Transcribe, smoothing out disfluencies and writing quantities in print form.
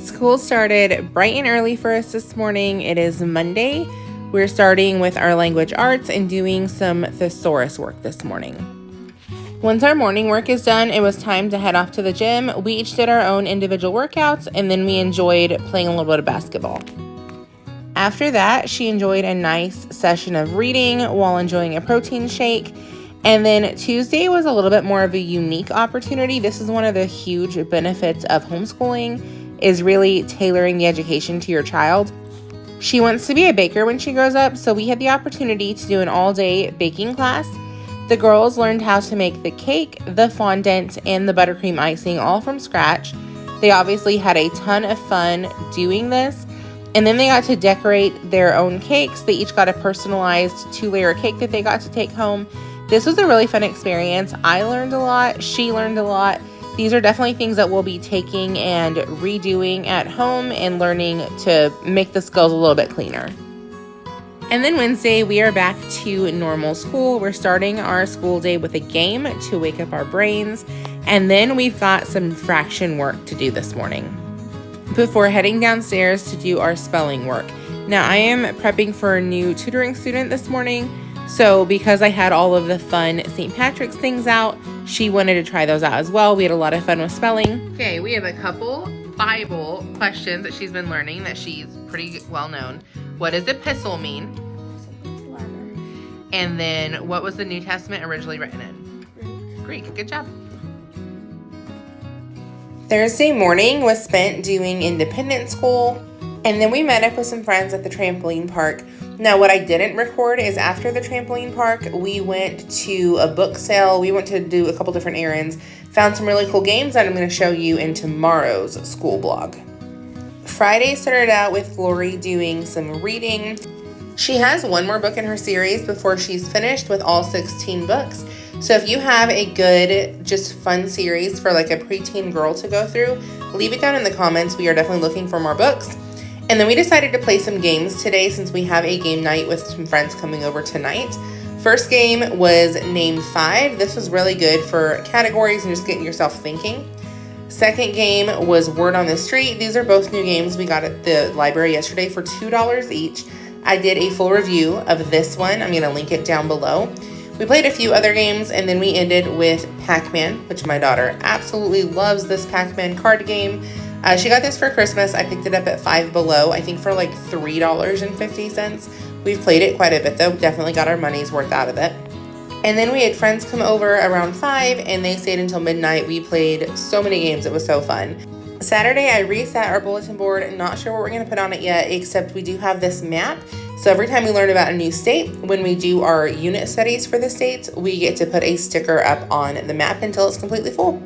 School started bright and early for us this morning. It is Monday. We're starting with our language arts and doing some thesaurus work this morning. Once our morning work is done, it was time to head off to the gym. We each did our own individual workouts, and then we enjoyed playing a little bit of basketball. After that, she enjoyed a nice session of reading while enjoying a protein shake. And then Tuesday was a little bit more of a unique opportunity. This is one of the huge benefits of homeschooling, is really tailoring the education to your child. She wants to be a baker when she grows up, so we had the opportunity to do an all-day baking class. The girls learned how to make the cake, the fondant, and the buttercream icing all from scratch. They obviously had a ton of fun doing this. And then they got to decorate their own cakes. They each got a personalized 2-layer cake that they got to take home. This was a really fun experience. I learned a lot. She learned a lot. These are definitely things that we'll be taking and redoing at home and learning to make the skills a little bit cleaner. And then Wednesday, we are back to normal school. We're starting our school day with a game to wake up our brains. And then we've got some fraction work to do this morning before heading downstairs to do our spelling work. Now, I am prepping for a new tutoring student this morning, so because I had all of the fun St. Patrick's things out, she wanted to try those out as well. We had a lot of fun with spelling. Okay, we have a couple Bible questions that she's been learning that she's pretty well known. What does epistle mean? Letter. And then what was the New Testament originally written in? Greek. Good job. Thursday morning was spent doing independent school, and then we met up with some friends at the trampoline park. Now, what I didn't record is after the trampoline park, we went to a book sale. We went to do a couple different errands, found some really cool games that I'm going to show you in tomorrow's school blog. Friday started out with Glory doing some reading. She has one more book in her series before she's finished with all 16 books. So if you have a good, just fun series for like a preteen girl to go through, leave it down in the comments. We are definitely looking for more books. And then we decided to play some games today since we have a game night with some friends coming over tonight. First game was Name 5. This was really good for categories and just getting yourself thinking. Second game was Word on the Street. These are both new games we got at the library yesterday for $2 each. I did a full review of this one. I'm going to link it down below. We played a few other games, and then we ended with Pac-Man, which my daughter absolutely loves this Pac-Man card game. She got this for Christmas. I picked it up at Five Below, I think for like $3.50. We've played it quite a bit though. Definitely got our money's worth out of it. And then we had friends come over around 5, and they stayed until midnight. We played so many games. It was so fun. Saturday, I reset our bulletin board. Not sure what we're going to put on it yet, except we do have this map. So every time we learn about a new state, when we do our unit studies for the states, we get to put a sticker up on the map until it's completely full.